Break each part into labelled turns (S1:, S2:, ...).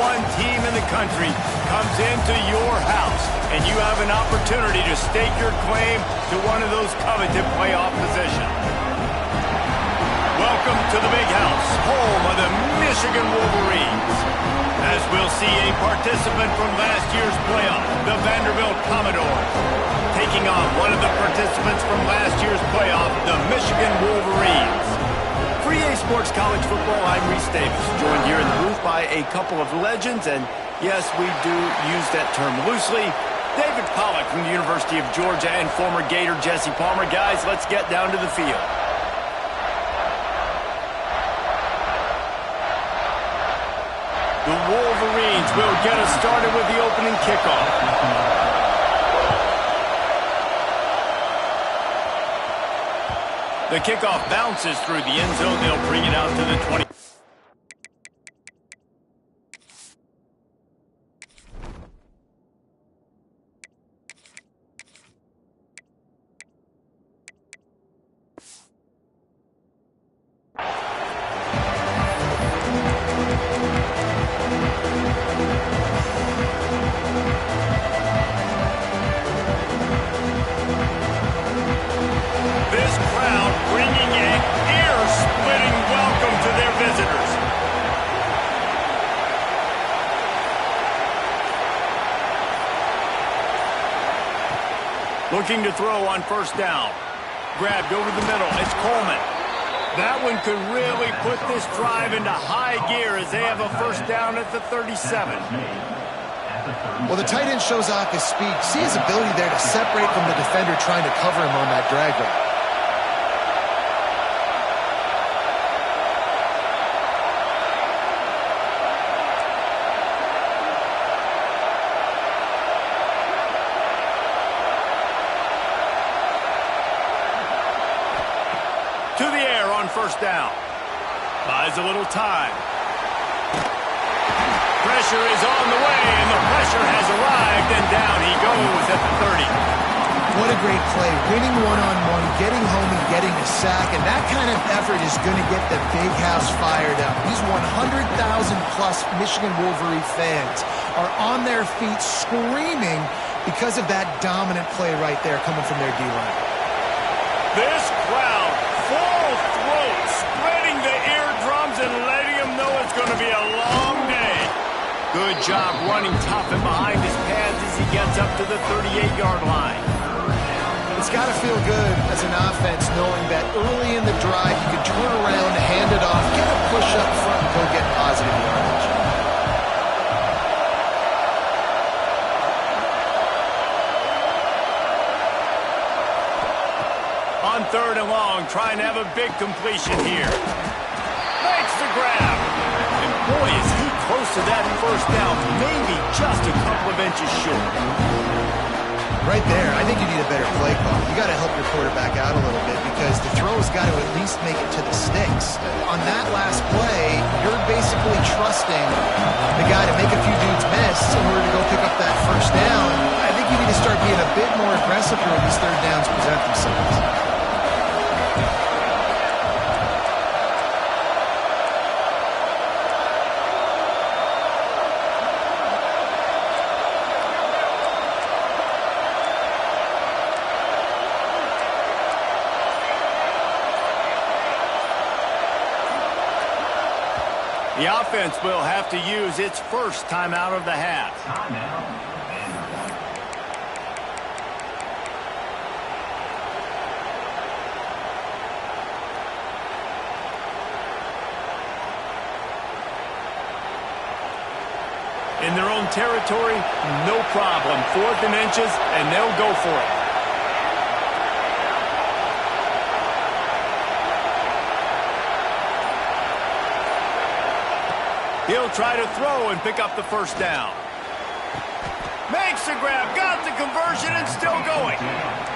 S1: one team in the country comes into your house, and you have an opportunity to stake your claim to one of those coveted playoff positions. Welcome to the Big House, home of the Michigan Wolverines. As we'll see a participant from last year's playoff, the Vanderbilt Commodores, taking on one of the participants from last year's playoff, the Michigan Wolverines. For EA Sports College Football, I'm Reese Davis, joined here in the booth by a couple of legends, and yes, we do use that term loosely. David Pollack from the University of Georgia and former Gator Jesse Palmer. Guys, let's get down to the field. The Wolverines will get us started with the opening kickoff. The kickoff bounces through the end zone. They'll bring it out to the 20. Looking to throw on first down. Grabbed over the middle. It's Coleman. That one could really put this drive into high gear as they have a first down at the 37.
S2: Well, the tight end shows off his speed. See his ability there to separate from the defender trying to cover him on that drag route.
S1: First down. Buys a little time. Pressure is on the way, and the pressure has arrived, and down he goes at the 30.
S2: What a great play. Winning one-on-one, getting home and getting a sack, and that kind of effort is going to get the Big House fired up. These 100,000-plus Michigan Wolverine fans are on their feet screaming because of that dominant play right there coming from their D-line.
S1: This crowd, full throat, spreading the eardrums and letting them know it's going to be a long day. Good job running tough and behind his pads as he gets up to the 38-yard line.
S2: It's got to feel good as an offense knowing that early in the drive you can turn around, hand it off, get a push up front, and go get positive yardage.
S1: On third and long, trying to have a big completion here. Makes the grab. And boy, is he close to that first down. Maybe just a couple of inches short.
S2: Right there, I think you need a better play call. You got to help your quarterback out a little bit because the throw's got to at least make it to the sticks. On that last play, you're basically trusting the guy to make a few dudes miss in order to go pick up that first down. I think you need to start being a bit more aggressive when these third downs present themselves.
S1: The offense will have to use its first timeout of the half. In their own territory, no problem. 4th and inches, and they'll go for it. He'll try to throw and pick up the first down. Makes the grab, got the conversion, and still going.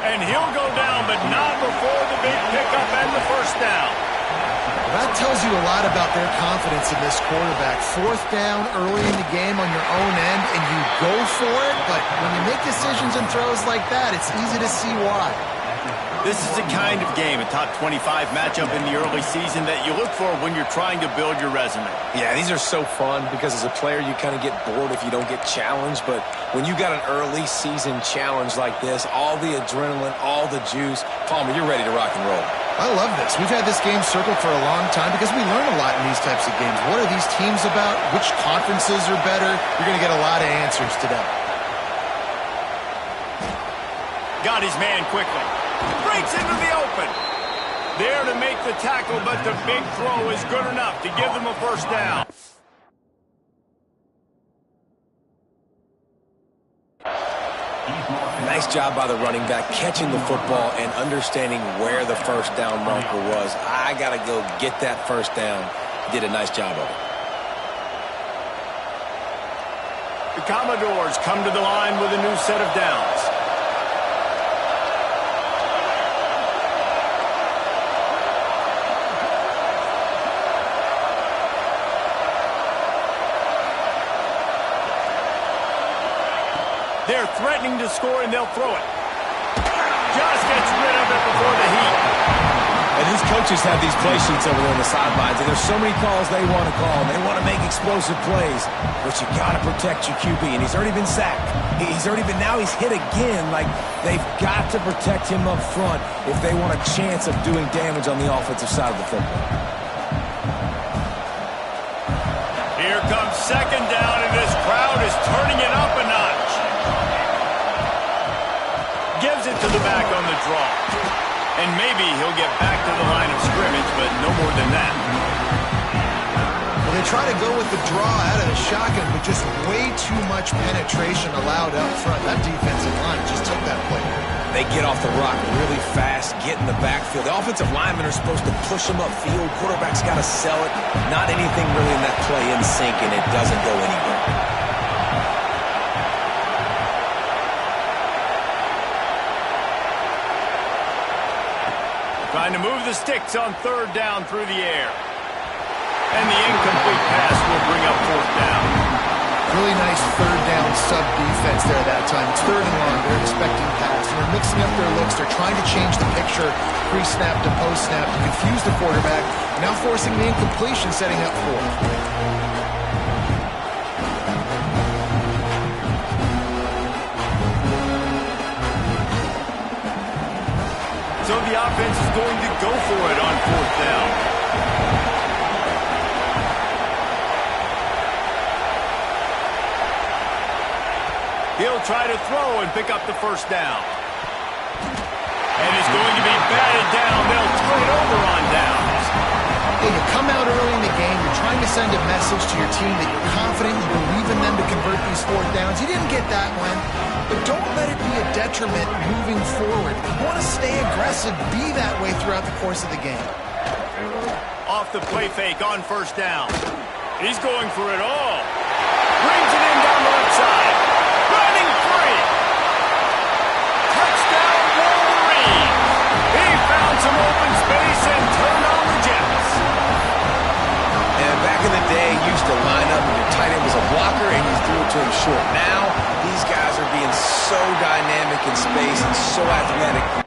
S1: And he'll go down, but not before the big pickup and the first down.
S2: That tells you a lot about their confidence in this quarterback. 4th down early in the game on your own end, and you go for it, but when you make decisions and throws like that, it's easy to see why.
S1: This is the kind of game, a top 25 matchup in the early season that you look for when you're trying to build your resume.
S3: Yeah, these are so fun because as a player, you kind of get bored if you don't get challenged. But when you got an early season challenge like this, all the adrenaline, all the juice, Palmer, you're ready to rock and roll.
S2: I love this. We've had this game circled for a long time because we learn a lot in these types of games. What are these teams about? Which conferences are better? You're going to get a lot of answers today.
S1: Got his man quickly. Breaks into the open. There to make the tackle, but the big throw is good enough to give them a first down.
S3: Nice job by the running back catching the football and understanding where the first down marker was. I got to go get that first down. Did a nice job of it.
S1: The Commodores come to the line with a new set of downs. They're threatening to score, and they'll throw it. Just gets rid of it before the heat.
S3: And these coaches have these play sheets over there on the sidelines, and there's so many calls they want to call. They want to make explosive plays, but you got to protect your QB, and he's already been sacked. Now he's hit again. Like, they've got to protect him up front if they want a chance of doing damage on the offensive side of the football.
S1: Here comes second down, and this crowd is turning it up a notch. Gives it to the back on the draw. And maybe he'll get back to the line of scrimmage, but no more than that.
S2: Well, they try to go with the draw out of the shotgun, but just way too much penetration allowed up front. That defensive line just took that play.
S3: They get off the rock really fast, get in the backfield. The offensive linemen are supposed to push them upfield. Quarterback's got to sell it. Not anything really in that play in sync, and it doesn't go anywhere.
S1: Trying to move the sticks on third down through the air. And the incomplete pass will bring up fourth down.
S2: Really nice third down sub-defense there that time. It's third and long. They're expecting pass. And they're mixing up their looks. They're trying to change the picture pre-snap to post-snap to confuse the quarterback. Now forcing the incompletion, setting up fourth.
S1: So the offense is going to go for it on fourth down. He'll try to throw and pick up the first down. And it's going to be batted down. They'll turn it over on downs.
S2: Hey, you come out early in the game, you're trying to send a message to your team that you're confident, you believe in them to convert these fourth downs. You didn't get that one, but don't let it be a detriment moving forward. If you want to stay aggressive, be that way throughout the course of the game.
S1: Off the play fake on first down. He's going for it all. Brings it in down the left side. Running free. Touchdown Wolverine. He found some open space and turned on the Jets.
S3: And back in the day, you used to line up and your tight end was a blocker and you threw it to him short. Now, these guys are being so dynamic in space and so athletic.